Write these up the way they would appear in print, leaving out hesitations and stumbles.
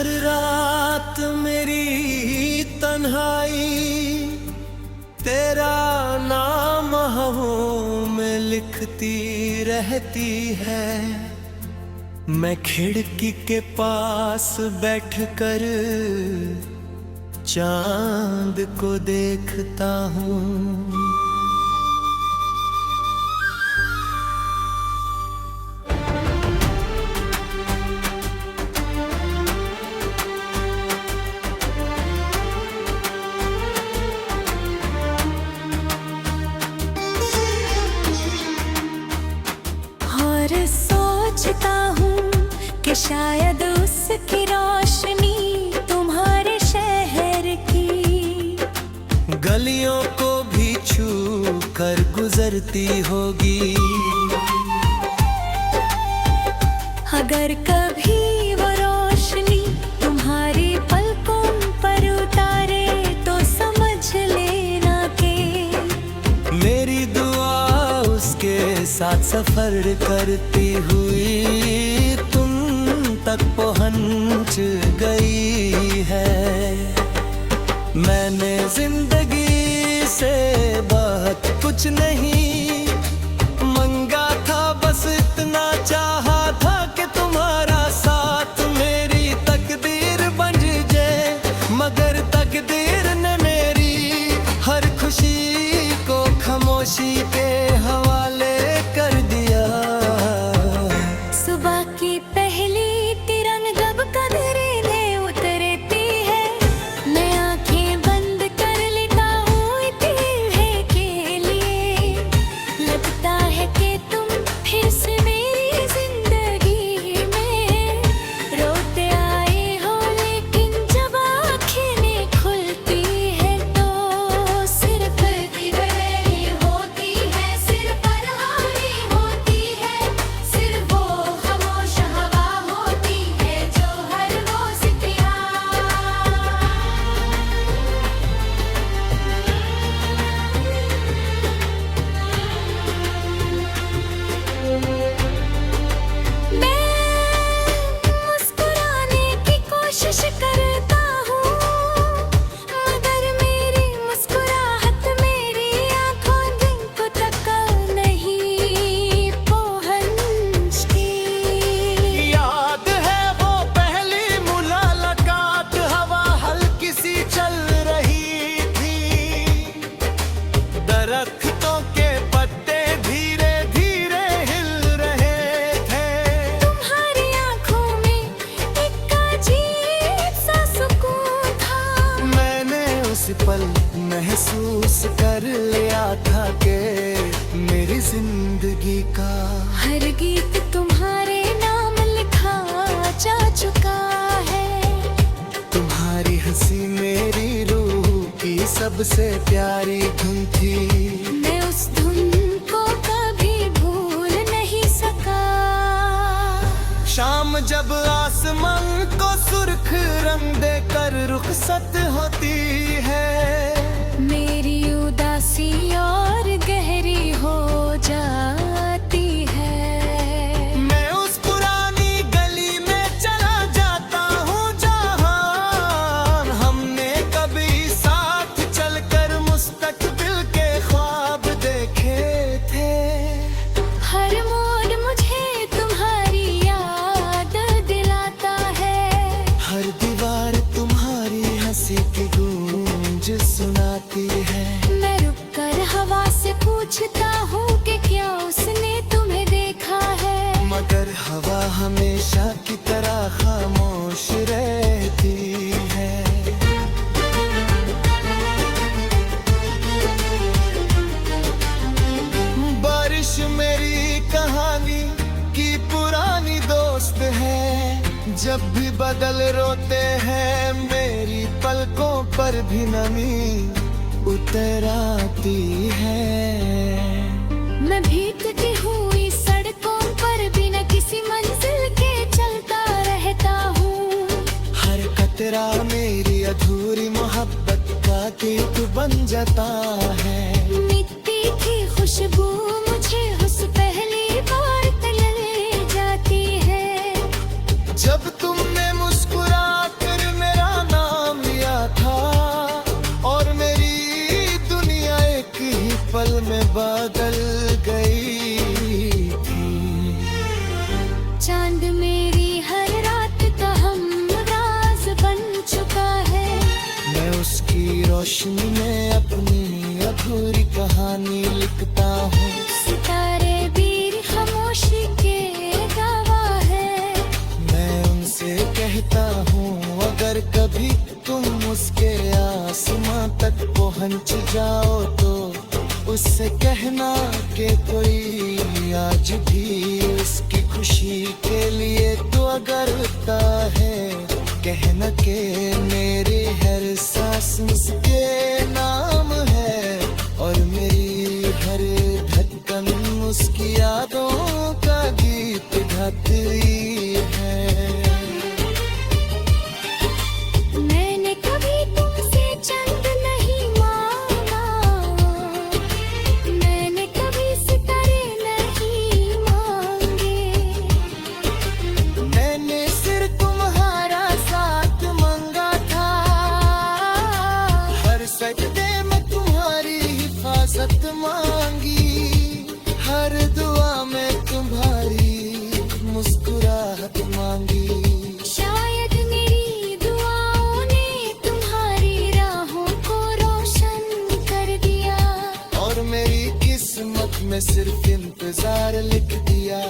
हर रात मेरी तन्हाई तेरा नाम हवों में लिखती रहती है। मैं खिड़की के पास बैठकर चांद को देखता हूँ। और सोचता हूँ कि शायद उसकी रोशनी तुम्हारे शहर की गलियों को भी छू कर गुजरती होगी। अगर कभी वो रोशनी तुम्हारी पलकों पर उतारे तो समझ लेना कि मेरी दुआ उसके साथ सफर करती हुई तुम तक पहुंच गई है। मैंने जिंदगी से बहुत कुछ नहीं मंगा था, बस इतना चाहा था कि तुम्हारा साथ मेरी तकदीर बन जाए। मगर तकदीर ने मेरी हर खुशी को खामोशी के हवाले कर दिया। सुबह की पहली तिरंग जब कदरें उतरती है, मैं आंखें बंद कर लेता हूँ इतिहे के लिए। लगता है कि तुम फिर से मेरी जिंदगी में रोते आए हो, लेकिन जब आंखें खुलती है तो सिर्फ दीवारें होती है, सिर पर हारी होती है, सिर्फ वो खामोश हवा होती है जो हर रोज मैं मुस्कुराने की कोशिश करता हूँ, मगर मेरी मुस्कुराहट मेरी आंखों जिनको तक नहीं पहुँचती। याद है वो पहली मुलाकात, हवा हल्की सी चल रही थी, दरख्तों के पत्ते धीरे धीरे हिल रहे थे। तुम्हारी आंखों में एक अजीब सा सुकून था। मैंने उस पल महसूस कर लिया था कि मेरी जिंदगी का हर गीत तुम्हारे नाम लिखा जा चुका है। तुम्हारी हंसी मेरी रूह की सबसे प्यारी धुन थी। मैं उस धुन को कभी भूल नहीं सका। शाम जब आसमान को सुर्ख रंग देकर रुखसत होती है, मेरी उदासी और गहरी हो जाती है। मैं उस पुरानी गली में चला जाता हूँ जहाँ हमने कभी साथ चलकर मुस्तकबिल के ख्वाब देखे थे। हर मोड़ मुझे तुम्हारी याद दिलाता है। हर दीवार तुम्हारी हंसी की गूंज सुनाती है। मैं रुककर हवा से पूछता हूँ कि क्या उसने तुम्हें देखा है, मगर हवा हमेशा की तरह खामोश रहती है। बारिश मेरी कहानी की पुरानी दोस्त है। जब भी बदल रोते हैं मेरी पलकों पर भी नमी उतर आती है। मैं भीगती हुई सड़कों पर बिना किसी मंजिल के चलता रहता हूँ। हर कतरा मेरी अधूरी मोहब्बत का गीत बन जाता है। मिट्टी की खुशबू मुझे उस पहली बार तले जाती है। जब तुमने मुस्कुरा बदल गई थी। चांद मेरी हर रात का हमराज बन चुका है। मैं उसकी रोशनी में अपनी अधूरी कहानी लिखता हूँ। सितारे भी खामोशी के गवाह है। मैं उनसे कहता हूँ अगर कभी तुम उसके आसमां तक पहुँच जाओ तो उससे कहना कि कोई आज भी उसकी खुशी के लिए दुआ करता है। कहना कि मेरी हर सांस उसके नाम है और मेरी हर धड़कन उसकी यादों का गीत गाती है। मैंने कभी तुमसे चंद नहीं मांगा, मैंने कभी सितारे नहीं मांगे। मैंने सिर्फ तुम्हारा साथ मांगा था। हर सजदे में तुम्हारी हिफाजत मांगी। हर दुआ में तुम्हारी मुस्कुराहट मांगी। शायद मेरी दुआओं ने तुम्हारी राहों को रोशन कर दिया और मेरी किस्मत में सिर्फ इंतजार लिख दिया।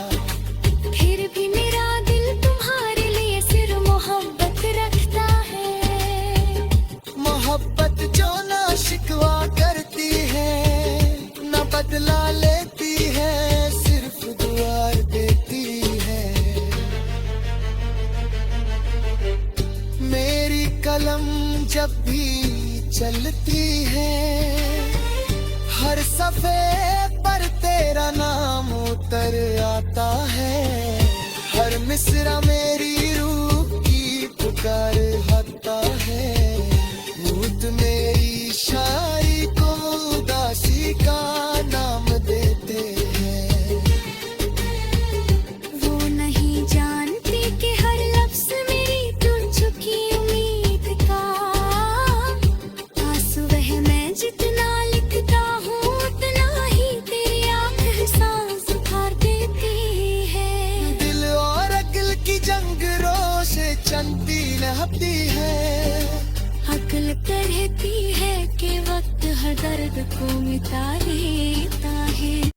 फिर भी मेरा दिल तुम्हारे लिए सिर्फ मोहब्बत रखता है। मोहब्बत जो ना शिकवा करती है ना बदला लेती है, सिर्फ दुआ देती है। मेरी कलम जब भी चलती है हर सफे पर तेरा नाम उतर आता है। हर मिसरा मेरी रूह की पुकार आता है। भूत मेरी शायरी को उदासी का नाम देते हैं। वो नहीं जानती कि हर लफ्ज मेरी टूट चुकी उम्मीद का आंसू वह मैं जितना लिखता हूँ उतना ही तेरी आंख सांस भर देती है। दिल और अक्ल की जंग रोज चलती रहती है। अक्ल कहती है कि वक्त हर दर्द को मिटा देता है।